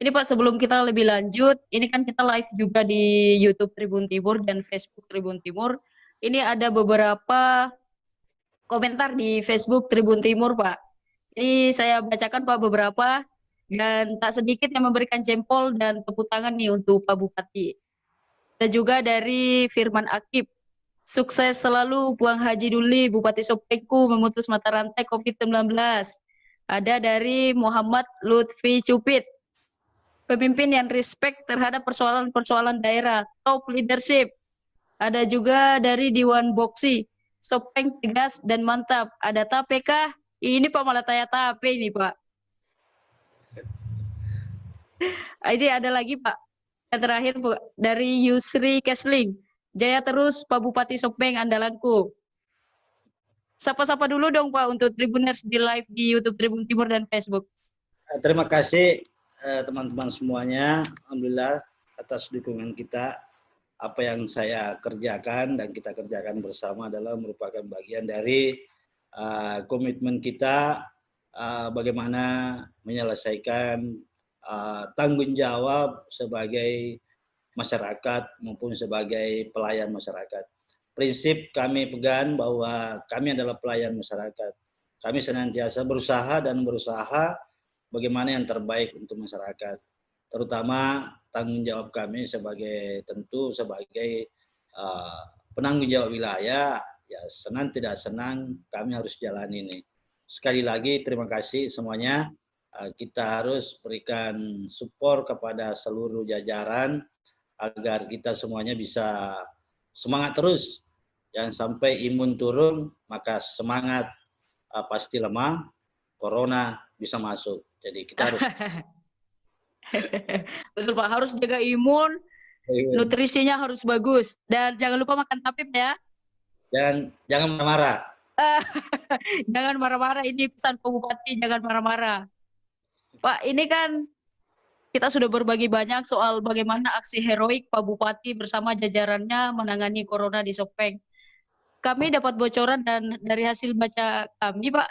Ini Pak, sebelum kita lebih lanjut, ini kan kita live juga di YouTube Tribun Timur dan Facebook Tribun Timur. Ini ada beberapa komentar di Facebook Tribun Timur, Pak. Ini saya bacakan Pak beberapa, dan tak sedikit yang memberikan jempol dan tepuk tangan nih untuk Pak Bupati. Dan juga dari Firman Akib, sukses selalu Buang Haji Duli, Bupati Sopengku memutus mata rantai COVID-19. Ada dari Muhammad Lutfi Cupit, pemimpin yang respect terhadap persoalan-persoalan daerah, top leadership. Ada juga dari Diwan Boksi, Sopeng tegas dan mantap. Ada tape kah? Ini Pak malah tanya tape ini Pak. Ini ada lagi Pak. Yang terakhir dari Yusri Kesling, jaya terus Pak Bupati Sopeng andalanku. Sapa-sapa dulu dong Pak untuk Tribuners di live di YouTube Tribun Timur dan Facebook. Terima kasih teman-teman semuanya. Alhamdulillah atas dukungan kita. Apa yang saya kerjakan dan kita kerjakan bersama adalah merupakan bagian dari komitmen kita bagaimana menyelesaikan tanggung jawab sebagai masyarakat maupun sebagai pelayan masyarakat. Prinsip kami pegang bahwa kami adalah pelayan masyarakat. Kami senantiasa berusaha bagaimana yang terbaik untuk masyarakat. Terutama tanggung jawab kami sebagai penanggung jawab wilayah, ya senang tidak senang kami harus jalani ini. Sekali lagi terima kasih semuanya. Kita harus berikan support kepada seluruh jajaran agar kita semuanya bisa semangat terus. Jangan sampai imun turun, maka semangat pasti lemah, corona bisa masuk. Jadi kita harus betul Pak, harus jaga imun, nutrisinya harus bagus, dan jangan lupa makan tapip ya. Jangan marah-marah. Jangan marah-marah, ini pesan Pak Bupati, jangan marah-marah. Pak, ini kan kita sudah berbagi banyak soal bagaimana aksi heroik Pak Bupati bersama jajarannya menangani corona di Sopeng. Kami dapat bocoran dan dari hasil baca kami Pak,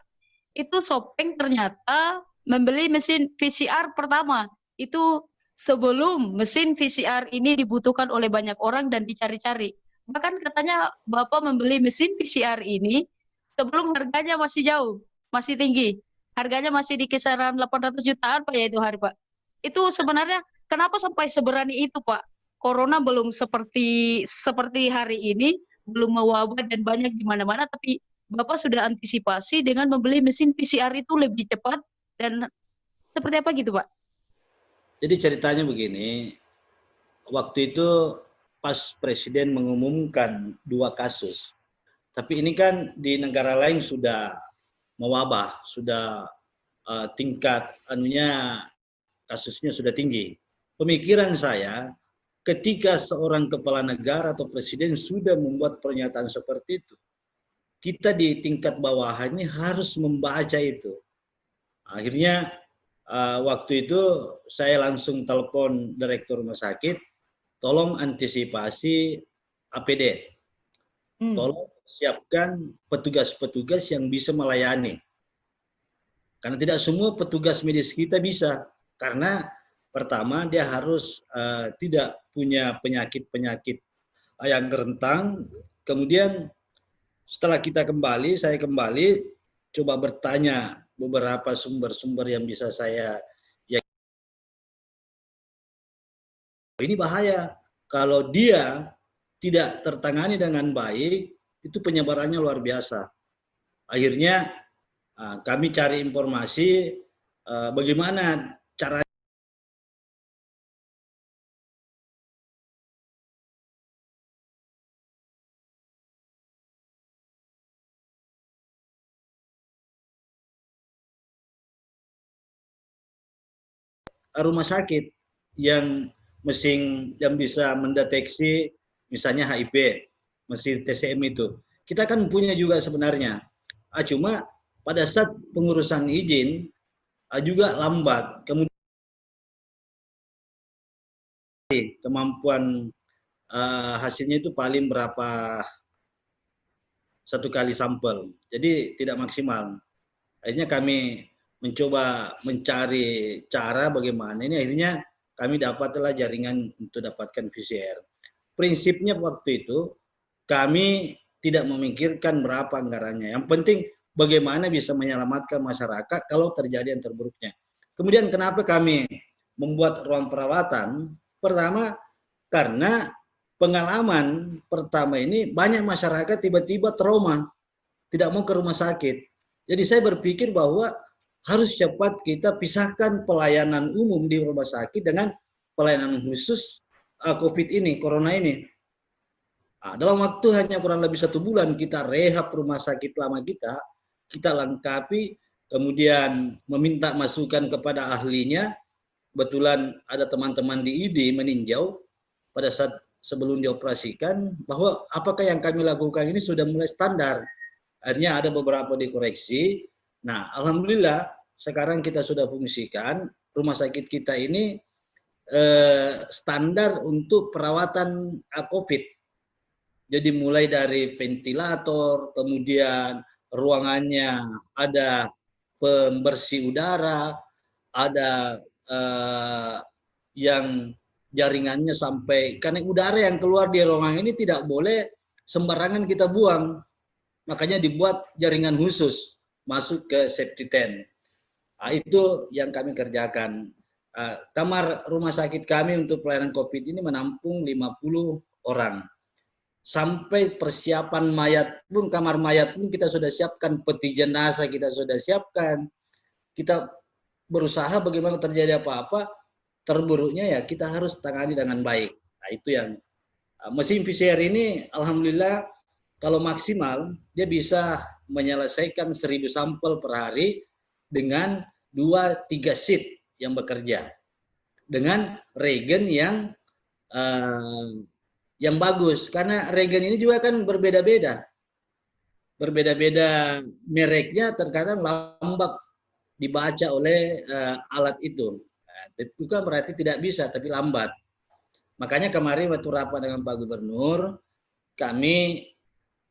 itu Sopeng ternyata membeli mesin PCR pertama. Itu sebelum mesin PCR ini dibutuhkan oleh banyak orang dan dicari-cari. Bahkan katanya Bapak membeli mesin PCR ini sebelum harganya masih jauh, masih tinggi. Harganya masih di kisaran 800 jutaan Pak ya itu hari Pak. Itu sebenarnya kenapa sampai seberani itu Pak? Corona belum seperti hari ini, belum mewabah dan banyak di mana-mana, tapi Bapak sudah antisipasi dengan membeli mesin PCR itu lebih cepat dan seperti apa gitu Pak? Jadi ceritanya begini, waktu itu pas Presiden mengumumkan 2 kasus, tapi ini kan di negara lain sudah mewabah, sudah tingkat kasusnya sudah tinggi. Pemikiran saya, ketika seorang kepala negara atau presiden sudah membuat pernyataan seperti itu, kita di tingkat bawahannya harus membaca itu. Akhirnya waktu itu saya langsung telepon direktur rumah sakit, tolong antisipasi APD, tolong siapkan petugas-petugas yang bisa melayani. Karena tidak semua petugas medis kita bisa, karena pertama dia harus tidak punya penyakit-penyakit yang rentan. Kemudian setelah saya kembali coba bertanya beberapa sumber-sumber yang bisa saya, ya ini bahaya kalau dia tidak tertangani dengan baik, itu penyebarannya luar biasa. Akhirnya kami cari informasi bagaimana cara rumah sakit yang bisa mendeteksi misalnya HIV, mesin TCM itu. Kita kan punya juga sebenarnya. Cuma pada saat pengurusan izin juga lambat. Kemudian kemampuan hasilnya itu paling berapa 1 kali sampel. Jadi tidak maksimal. Akhirnya kami mencoba mencari cara bagaimana ini, akhirnya kami dapatlah jaringan untuk dapatkan PCR. Prinsipnya waktu itu kami tidak memikirkan berapa anggarannya. Yang penting bagaimana bisa menyelamatkan masyarakat kalau terjadi yang terburuknya. Kemudian kenapa kami membuat ruang perawatan? Pertama, karena pengalaman pertama ini banyak masyarakat tiba-tiba trauma, tidak mau ke rumah sakit. Jadi saya berpikir bahwa harus cepat kita pisahkan pelayanan umum di rumah sakit dengan pelayanan khusus COVID ini, corona ini. Nah, dalam waktu hanya kurang lebih 1 bulan kita rehab rumah sakit lama kita lengkapi, kemudian meminta masukan kepada ahlinya. Kebetulan ada teman-teman di ID meninjau pada saat sebelum dioperasikan bahwa apakah yang kami lakukan ini sudah mulai standar. Akhirnya ada beberapa dikoreksi. Nah, alhamdulillah sekarang kita sudah fungsikan rumah sakit kita ini standar untuk perawatan COVID. Jadi mulai dari ventilator, kemudian ruangannya ada pembersih udara, ada yang jaringannya sampai, karena udara yang keluar di ruangan ini tidak boleh sembarangan kita buang. Makanya dibuat jaringan khusus masuk ke safety tank. Nah, itu yang kami kerjakan. Kamar rumah sakit kami untuk pelayanan COVID ini menampung 50 orang. Sampai persiapan mayat pun, kamar mayat pun kita sudah siapkan, peti jenazah kita sudah siapkan. Kita berusaha bagaimana terjadi apa-apa, terburuknya ya kita harus tangani dengan baik. Nah, itu yang mesin PCR ini alhamdulillah kalau maksimal dia bisa menyelesaikan 1000 sampel per hari dengan 2-3 shift yang bekerja. Dengan regen yang bagus, karena regen ini juga kan berbeda-beda mereknya, terkadang lambat dibaca oleh alat itu. Bukan berarti tidak bisa, tapi lambat. Makanya kemarin waktu rapat dengan Pak Gubernur, kami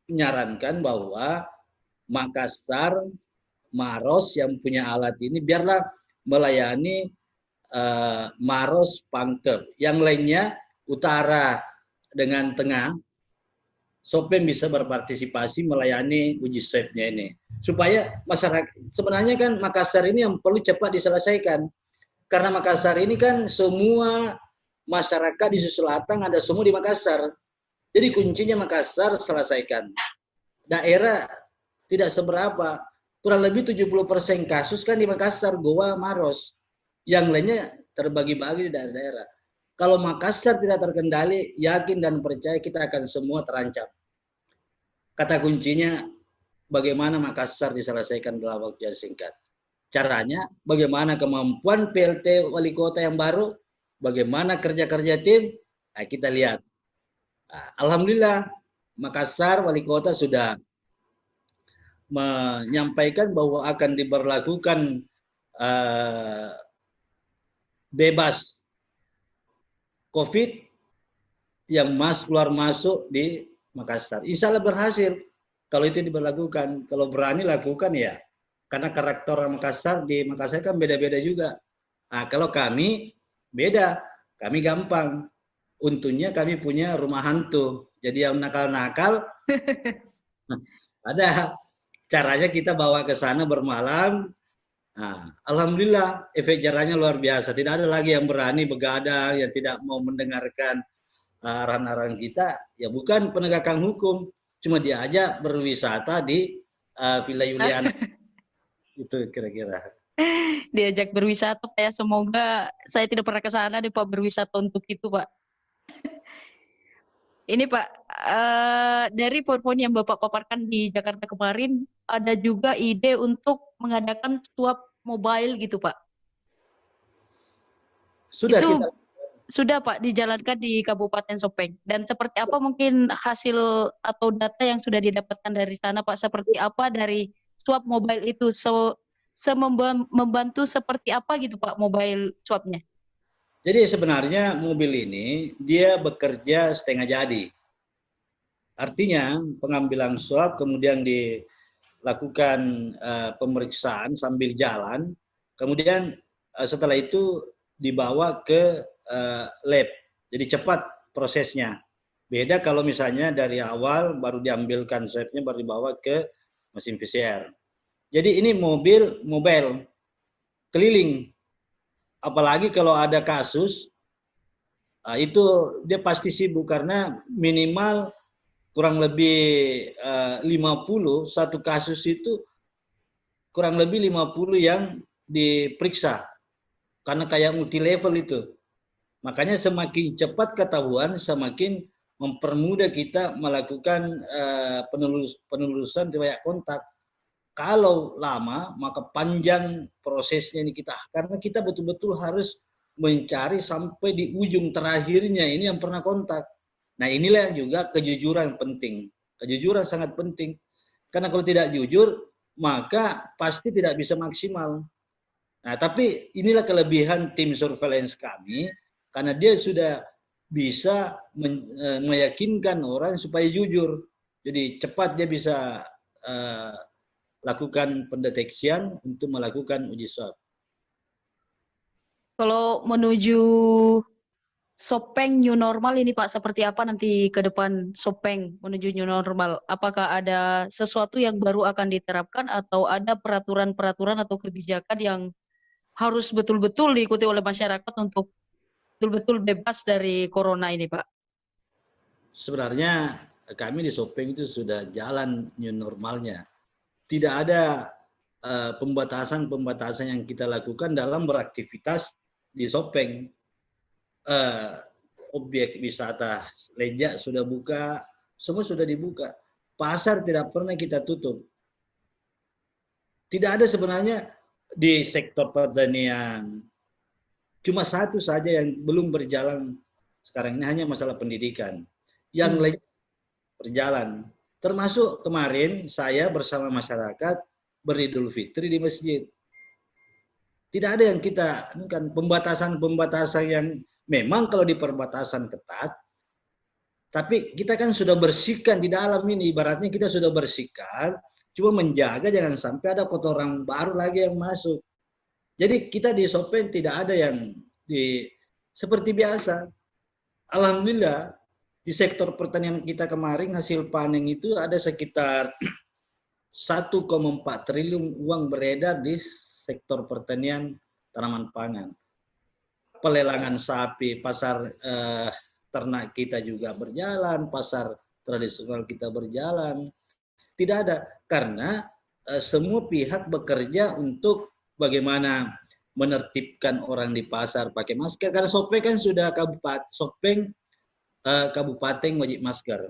menyarankan bahwa Makassar, Maros yang punya alat ini biarlah melayani Maros, Pangkep. Yang lainnya utara dengan tengah, Sopem bisa berpartisipasi melayani uji swabnya ini. Supaya masyarakat, sebenarnya kan Makassar ini yang perlu cepat diselesaikan. Karena Makassar ini kan semua masyarakat di Selatan ada semua di Makassar. Jadi kuncinya Makassar selesaikan. Daerah tidak seberapa, kurang lebih 70% kasus kan di Makassar, Goa, Maros. Yang lainnya terbagi-bagi di daerah-daerah. Kalau Makassar tidak terkendali, yakin dan percaya kita akan semua terancam. Kata kuncinya, bagaimana Makassar diselesaikan dalam waktu yang singkat. Caranya, bagaimana kemampuan PLT Wali Kota yang baru, bagaimana kerja-kerja tim, nah kita lihat. Nah, alhamdulillah, Makassar Wali Kota sudah menyampaikan bahwa akan diberlakukan bebas COVID yang keluar masuk di Makassar. Insya Allah berhasil kalau itu diberlakukan. Kalau berani lakukan ya. Karena karakter orang Makassar di Makassar kan beda-beda juga. Nah, kalau kami beda. Kami gampang. Untungnya kami punya rumah hantu. Jadi yang nakal-nakal ada caranya kita bawa ke sana bermalam. Nah, alhamdulillah efek jaranya luar biasa. Tidak ada lagi yang berani begadang, yang tidak mau mendengarkan arahan-arahan kita. Ya bukan penegakan hukum, cuma diajak berwisata di Villa Juliana. Itu kira-kira. Diajak berwisata, Pak ya. Semoga saya tidak pernah ke sana deh Pak, berwisata untuk itu Pak. Ini Pak, dari poin-poin yang Bapak paparkan di Jakarta kemarin, ada juga ide untuk mengadakan swab mobile gitu Pak. Sudah itu kita sudah Pak dijalankan di Kabupaten Sopeng. Dan seperti apa mungkin hasil atau data yang sudah didapatkan dari sana Pak? Seperti apa dari swab mobile itu? Membantu seperti apa gitu Pak mobile swabnya? Jadi sebenarnya mobil ini dia bekerja setengah jadi. Artinya pengambilan swab kemudian dilakukan pemeriksaan sambil jalan. Kemudian setelah itu dibawa ke lab. Jadi cepat prosesnya. Beda kalau misalnya dari awal baru diambilkan swabnya baru dibawa ke mesin PCR. Jadi ini mobile keliling. Apalagi kalau ada kasus, itu dia pasti sibuk karena minimal kurang lebih 50, satu kasus itu kurang lebih 50 yang diperiksa. Karena kayak multi level itu. Makanya semakin cepat ketahuan, semakin mempermudah kita melakukan penelusuran riwayat kontak. Kalau lama, maka panjang prosesnya ini kita, karena kita betul-betul harus mencari sampai di ujung terakhirnya ini yang pernah kontak. Nah inilah juga kejujuran penting. Kejujuran sangat penting. Karena kalau tidak jujur, maka pasti tidak bisa maksimal. Nah tapi inilah kelebihan tim surveillance kami, karena dia sudah bisa meyakinkan orang supaya jujur. Jadi cepat dia bisa lakukan pendeteksian untuk melakukan uji swab. Kalau menuju Sopeng new normal ini Pak, seperti apa nanti ke depan Sopeng menuju new normal? Apakah ada sesuatu yang baru akan diterapkan atau ada peraturan-peraturan atau kebijakan yang harus betul-betul diikuti oleh masyarakat untuk betul-betul bebas dari corona ini Pak? Sebenarnya kami di Sopeng itu sudah jalan new normalnya. Tidak ada pembatasan-pembatasan yang kita lakukan dalam beraktivitas di Sopeng. Objek wisata Leja sudah buka, semua sudah dibuka. Pasar tidak pernah kita tutup. Tidak ada sebenarnya di sektor pertanian. Cuma satu saja yang belum berjalan sekarang ini, hanya masalah pendidikan. Yang lain berjalan. Termasuk kemarin saya bersama masyarakat beridul fitri di masjid. Tidak ada yang kita, kan pembatasan-pembatasan yang memang kalau di perbatasan ketat, tapi kita kan sudah bersihkan di dalam ini, ibaratnya kita sudah bersihkan, cuma menjaga jangan sampai ada kotoran baru lagi yang masuk. Jadi kita di Sopeng tidak ada yang seperti biasa. Alhamdulillah di sektor pertanian kita kemarin hasil panen itu ada sekitar 1,4 triliun uang beredar di sektor pertanian tanaman pangan. Pelelangan sapi, pasar ternak kita juga berjalan, pasar tradisional kita berjalan. Tidak ada, karena semua pihak bekerja untuk bagaimana menertibkan orang di pasar pakai masker. Karena Sopeng kan sudah kabupaten wajib masker.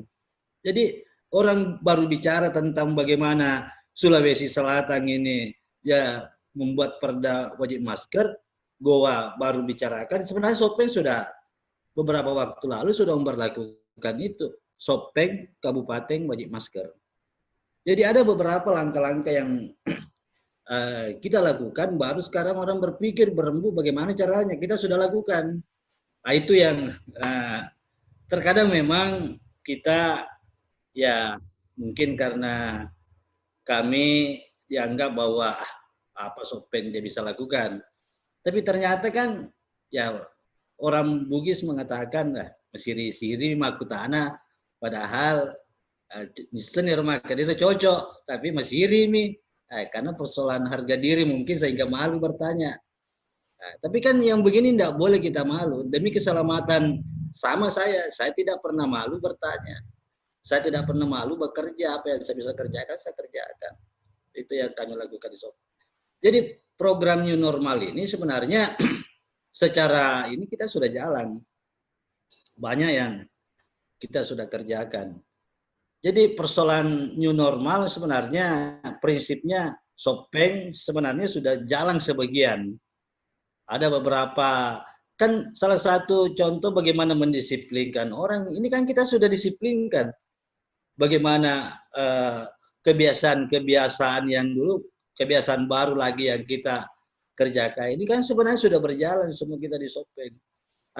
Jadi orang baru bicara tentang bagaimana Sulawesi Selatan ini ya membuat perda wajib masker, Goa baru bicarakan, sebenarnya Sopeng sudah beberapa waktu lalu sudah memperlakukan itu, Sopeng kabupaten wajib masker. Jadi ada beberapa langkah-langkah yang kita lakukan, baru sekarang orang berpikir berembuk bagaimana caranya, kita sudah lakukan. Nah, itu yang terkadang memang kita ya mungkin karena kami dianggap bahwa apa Sopeng dia bisa lakukan. Tapi ternyata kan ya orang Bugis mengatakan mesiri-siri makutana, padahal seni rumah itu cocok, tapi mesiri nih. Karena persoalan harga diri mungkin sehingga malu bertanya. Tapi kan yang begini tidak boleh kita malu. Demi keselamatan sama saya tidak pernah malu bertanya. Saya tidak pernah malu bekerja, apa yang saya bisa kerjakan, saya kerjakan. Itu yang kami lakukan di Sopeng. Jadi program new normal ini sebenarnya secara ini kita sudah jalan. Banyak yang kita sudah kerjakan. Jadi persoalan new normal sebenarnya prinsipnya Sopeng sebenarnya sudah jalan sebagian. Ada beberapa, kan salah satu contoh bagaimana mendisiplinkan orang, ini kan kita sudah disiplinkan. Bagaimana kebiasaan-kebiasaan yang dulu, kebiasaan baru lagi yang kita kerjakan, ini kan sebenarnya sudah berjalan semua kita di Sopeng.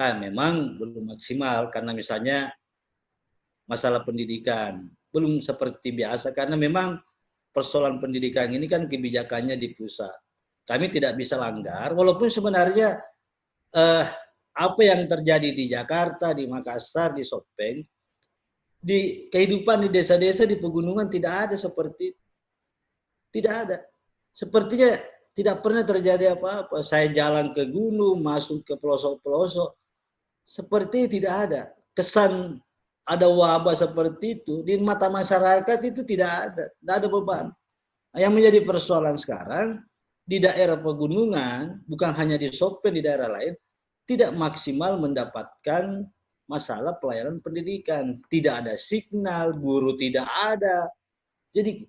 Memang belum maksimal karena misalnya masalah pendidikan belum seperti biasa, karena memang persoalan pendidikan ini kan kebijakannya di pusat. kami tidak bisa langgar, walaupun sebenarnya apa yang terjadi di Jakarta, di Makassar, di Sopeng, di kehidupan di desa-desa di pegunungan tidak ada seperti itu. Tidak ada. Sepertinya tidak pernah terjadi apa-apa. Saya jalan ke gunung, masuk ke pelosok-pelosok, seperti tidak ada. Kesan ada wabah seperti itu, di mata masyarakat itu tidak ada beban. Yang menjadi persoalan sekarang, di daerah pegunungan, bukan hanya di Sopeng, di daerah lain, tidak maksimal mendapatkan masalah pelayanan pendidikan. Tidak ada signal, guru tidak ada. Jadi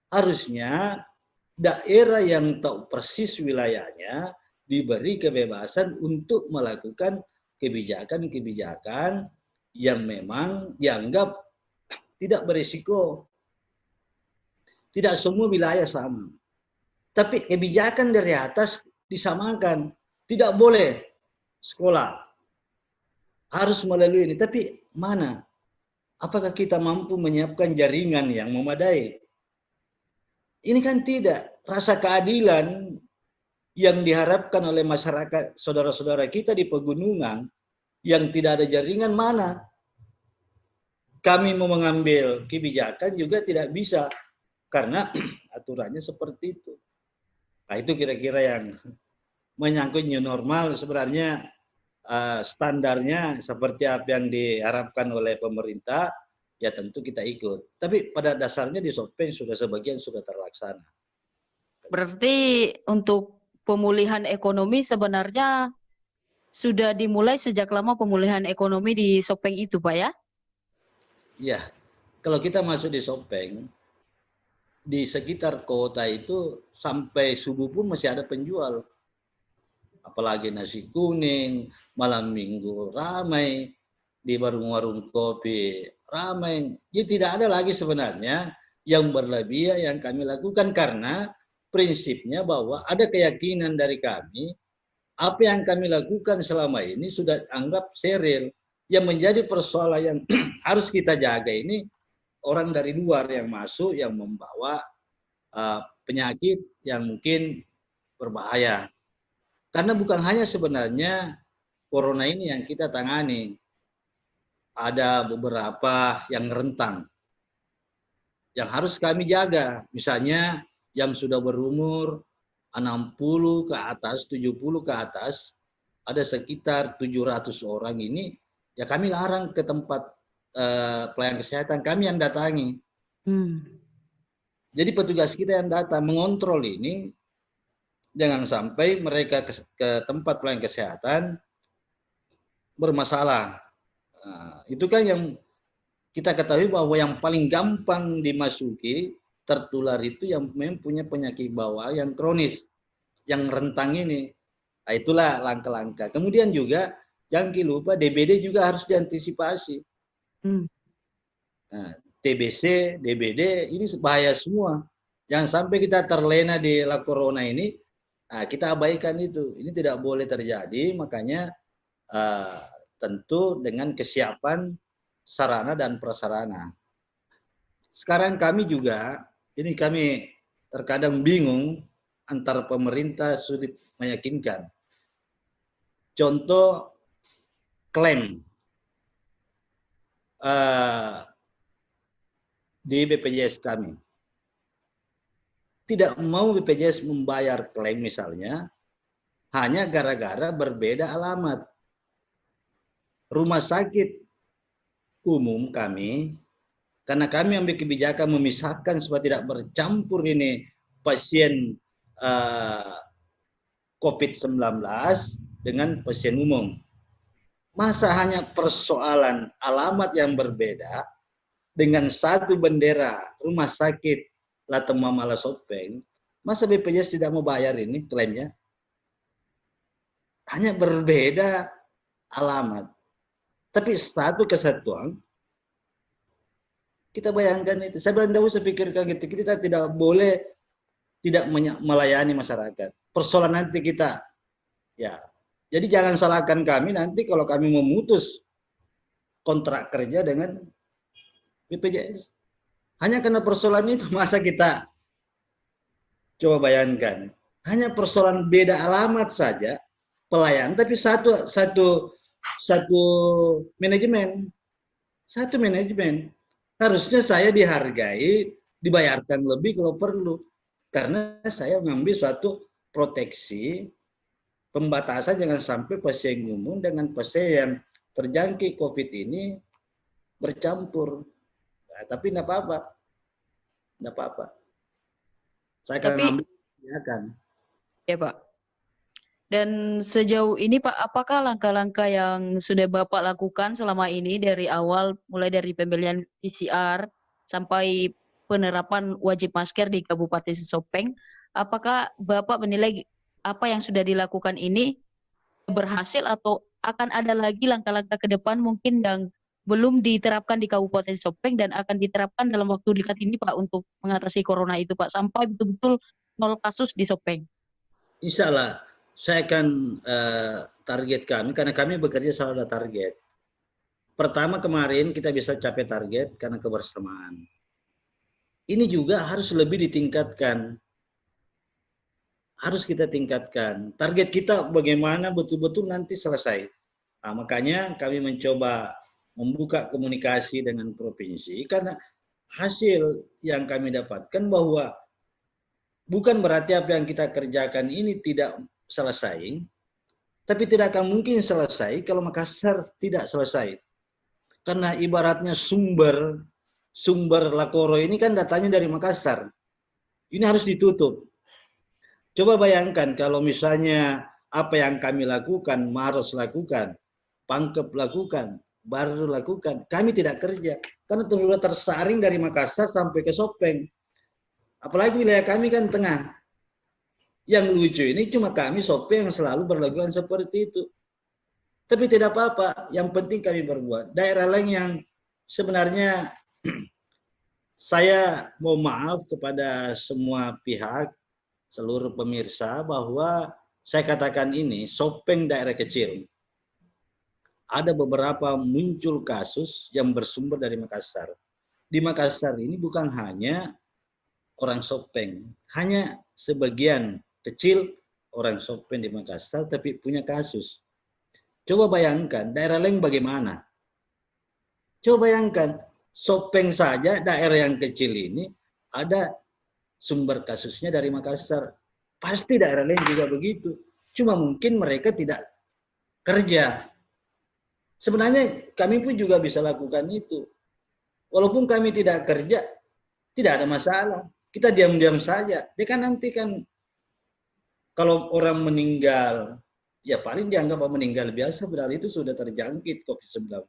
harusnya daerah yang tahu persis wilayahnya diberi kebebasan untuk melakukan kebijakan-kebijakan yang memang dianggap tidak berisiko. Tidak semua wilayah sama. Tapi kebijakan dari atas disamakan. Tidak boleh sekolah harus melalui ini. Tapi mana? Apakah kita mampu menyiapkan jaringan yang memadai? Ini kan tidak. Rasa keadilan yang diharapkan oleh masyarakat, saudara-saudara kita di pegunungan, yang tidak ada jaringan mana? Kami mau mengambil kebijakan juga tidak bisa, karena aturannya seperti itu. Nah itu kira-kira yang menyangkut new normal, sebenarnya standarnya seperti apa yang diharapkan oleh pemerintah, ya tentu kita ikut. Tapi pada dasarnya di Sopeng sebagian sudah terlaksana. Berarti untuk pemulihan ekonomi sebenarnya sudah dimulai sejak lama pemulihan ekonomi di Sopeng itu, Pak ya? Iya, kalau kita masuk di Sopeng, di sekitar kota itu sampai subuh pun masih ada penjual. Apalagi nasi kuning, malam minggu ramai, di warung-warung kopi ramai. Jadi tidak ada lagi sebenarnya yang berlebihan yang kami lakukan, karena prinsipnya bahwa ada keyakinan dari kami, apa yang kami lakukan selama ini sudah anggap steril. Yang menjadi persoalan yang harus kita jaga ini orang dari luar yang masuk, yang membawa penyakit yang mungkin berbahaya. Karena bukan hanya sebenarnya corona ini yang kita tangani, ada beberapa yang rentan, yang harus kami jaga. Misalnya yang sudah berumur 60 ke atas, 70 ke atas, ada sekitar 700 orang ini, ya kami larang ke tempat pelayanan kesehatan, kami yang datangi. Jadi petugas kita yang datang mengontrol ini, jangan sampai mereka ke tempat pelayanan kesehatan bermasalah. Nah, itu kan yang kita ketahui bahwa yang paling gampang dimasuki tertular itu yang mempunyai penyakit bawaan yang kronis, yang rentang ini. Nah, itulah langkah-langkah. Kemudian juga jangan lupa DBD juga harus diantisipasi. Nah, TBC, DBD ini bahaya semua. Jangan sampai kita terlena di corona ini, nah, kita abaikan itu. Ini tidak boleh terjadi, makanya tentu dengan kesiapan sarana dan prasarana. Sekarang kami juga, ini kami terkadang bingung antara pemerintah sulit meyakinkan. Contoh klaim di BPJS kami. Tidak mau BPJS membayar klaim misalnya, hanya gara-gara berbeda alamat. Rumah sakit umum kami, karena kami ambil kebijakan memisahkan supaya tidak bercampur ini pasien COVID-19 dengan pasien umum. Masa hanya persoalan alamat yang berbeda dengan satu bendera rumah sakit Latema Mala Sopeng, masa BPJS tidak mau bayar ini klaimnya? Hanya berbeda alamat. Tapi satu kesatuan, kita bayangkan itu. Saya bilang, tidak usah pikirkan gitu. Kita tidak boleh tidak melayani masyarakat. Persoalan nanti kita, ya. Jadi jangan salahkan kami nanti kalau kami memutus kontrak kerja dengan BPJS. Hanya karena persoalan itu, masa kita coba bayangkan. Hanya persoalan beda alamat saja pelayan, tapi satu manajemen, satu manajemen. Harusnya saya dihargai, dibayarkan lebih kalau perlu, karena saya mengambil suatu proteksi pembatasan jangan sampai pasien umum dengan pasien yang terjangkit COVID ini bercampur. Nah, tapi tidak apa-apa, tidak apa-apa. Saya akan Tapi ambil, ya kan. ya Pak. Dan sejauh ini Pak, apakah langkah-langkah yang sudah Bapak lakukan selama ini dari awal, mulai dari pembelian PCR sampai penerapan wajib masker di Kabupaten Sopeng, apakah Bapak menilai apa yang sudah dilakukan ini berhasil atau akan ada lagi langkah-langkah ke depan mungkin yang belum diterapkan di Kabupaten Sopeng dan akan diterapkan dalam waktu dekat ini Pak untuk mengatasi corona itu Pak sampai betul-betul nol kasus di Sopeng? Insya Allah saya akan target kami, karena kami bekerja selalu ada target. Pertama kemarin kita bisa capai target karena kebersamaan. Ini juga harus lebih ditingkatkan. Harus kita tingkatkan. Target kita bagaimana betul-betul nanti selesai. Nah, makanya kami mencoba membuka komunikasi dengan provinsi, karena hasil yang kami dapatkan bahwa bukan berarti apa yang kita kerjakan ini tidak selesai, tapi tidak akan mungkin selesai kalau Makassar tidak selesai. Karena ibaratnya sumber Lakoro ini kan datanya dari Makassar. Ini harus ditutup. Coba bayangkan kalau misalnya apa yang kami lakukan, Maros lakukan, Pangkep lakukan, Baru lakukan, kami tidak kerja. Karena sudah tersaring dari Makassar sampai ke Sopeng. Apalagi wilayah kami kan tengah. Yang lucu ini cuma kami Sopeng yang selalu berlakukan seperti itu. Tapi tidak apa-apa, yang penting kami berbuat. Daerah lain yang sebenarnya saya mau maaf kepada semua pihak, seluruh pemirsa, bahwa saya katakan ini Sopeng daerah kecil. Ada beberapa muncul kasus yang bersumber dari Makassar. Di Makassar ini bukan hanya orang Sopeng, hanya sebagian kecil orang Sopeng di Makassar tapi punya kasus. Coba bayangkan daerah lain bagaimana. Coba bayangkan Sopeng saja daerah yang kecil ini ada sumber kasusnya dari Makassar. Pasti daerah lain juga begitu. Cuma mungkin mereka tidak kerja. Sebenarnya kami pun juga bisa lakukan itu. Walaupun kami tidak kerja, tidak ada masalah. Kita diam-diam saja. Dia kan nanti kan kalau orang meninggal, ya paling dianggap meninggal biasa, berarti itu sudah terjangkit COVID-19.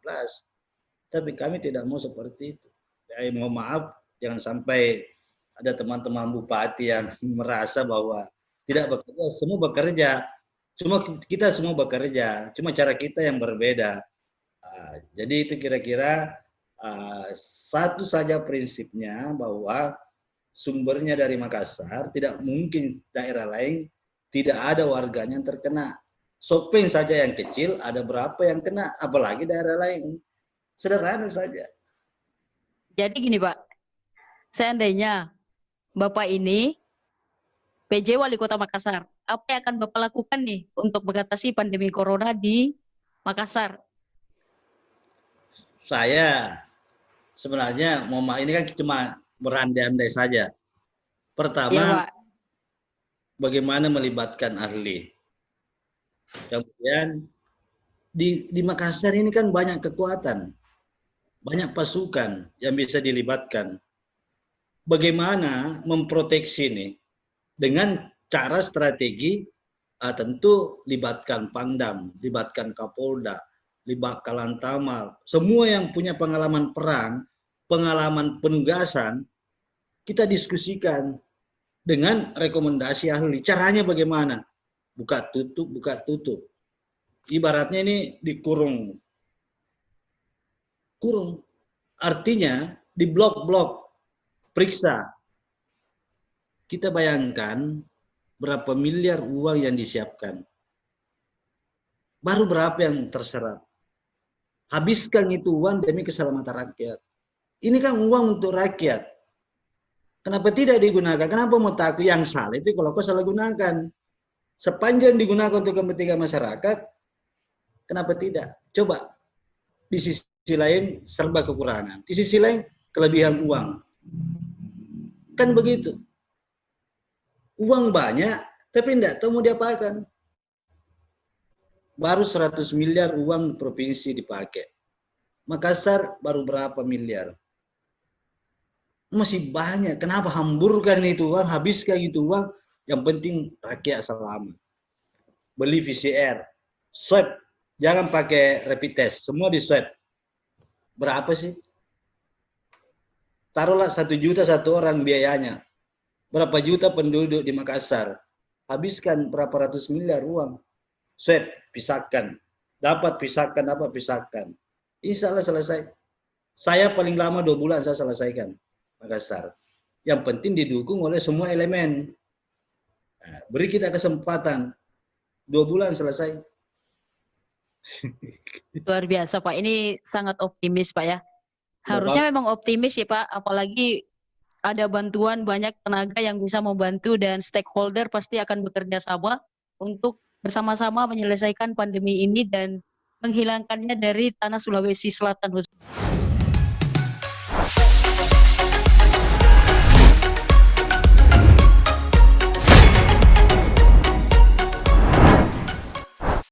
Tapi kami tidak mau seperti itu. Ya, mohon maaf, jangan sampai ada teman-teman bupati yang merasa bahwa tidak bekerja, semua bekerja. Cuma kita semua bekerja, cuma cara kita yang berbeda. Jadi itu kira-kira satu saja prinsipnya bahwa sumbernya dari Makassar, tidak mungkin daerah lain tidak ada warganya yang terkena. Sopeng saja yang kecil, ada berapa yang kena, apalagi daerah lain. Sederhana saja. Jadi gini Pak, seandainya Bapak ini PJ Wali Kota Makassar, apa yang akan Bapak lakukan nih untuk mengatasi pandemi corona di Makassar? Saya sebenarnya ini kan cuma berandai-andai saja. Ya Pertama, Pak. bagaimana melibatkan ahli. Kemudian di Makassar ini kan banyak kekuatan, banyak pasukan yang bisa dilibatkan. Bagaimana memproteksi ini dengan cara strategi, tentu libatkan Pangdam, libatkan Kapolda, libatkan Lantamal, semua yang punya pengalaman perang, pengalaman penugasan, kita diskusikan dengan rekomendasi ahli. Caranya bagaimana? Buka tutup, buka tutup. Ibaratnya ini dikurung. Kurung. Artinya di blok-blok, periksa. Kita bayangkan berapa miliar uang yang disiapkan. Baru berapa yang terserap. Habiskan itu uang demi keselamatan rakyat. Ini kan uang untuk rakyat. Kenapa tidak digunakan? Kenapa mau takut? Yang salah itu kalau kau salah gunakan. Sepanjang digunakan untuk kepentingan masyarakat, kenapa tidak? Coba. Di sisi lain serba kekurangan. Di sisi lain kelebihan uang. Kan begitu. Uang banyak, tapi tidak tahu mau diapakan. Baru 100 miliar uang provinsi dipakai. Makassar baru berapa miliar. Masih banyak. Kenapa hamburkan itu uang, habiskan itu uang. Yang penting rakyat selamat. Beli VCR, swab. Jangan pakai rapid test, semua di swab. Berapa sih? Taruhlah 1 juta satu orang biayanya. Berapa juta penduduk di Makassar? Habiskan berapa ratus miliar uang. Swab, pisahkan. Dapat pisahkan. Insya Allah selesai. Saya paling lama 2 bulan saya selesaikan Makassar. Yang penting didukung oleh semua elemen. Nah, beri kita kesempatan. 2 bulan selesai. Luar biasa Pak, ini sangat optimis Pak ya. Harusnya memang optimis ya Pak, apalagi ada bantuan banyak tenaga yang bisa membantu dan stakeholder pasti akan bekerja sama untuk bersama-sama menyelesaikan pandemi ini dan menghilangkannya dari tanah Sulawesi Selatan.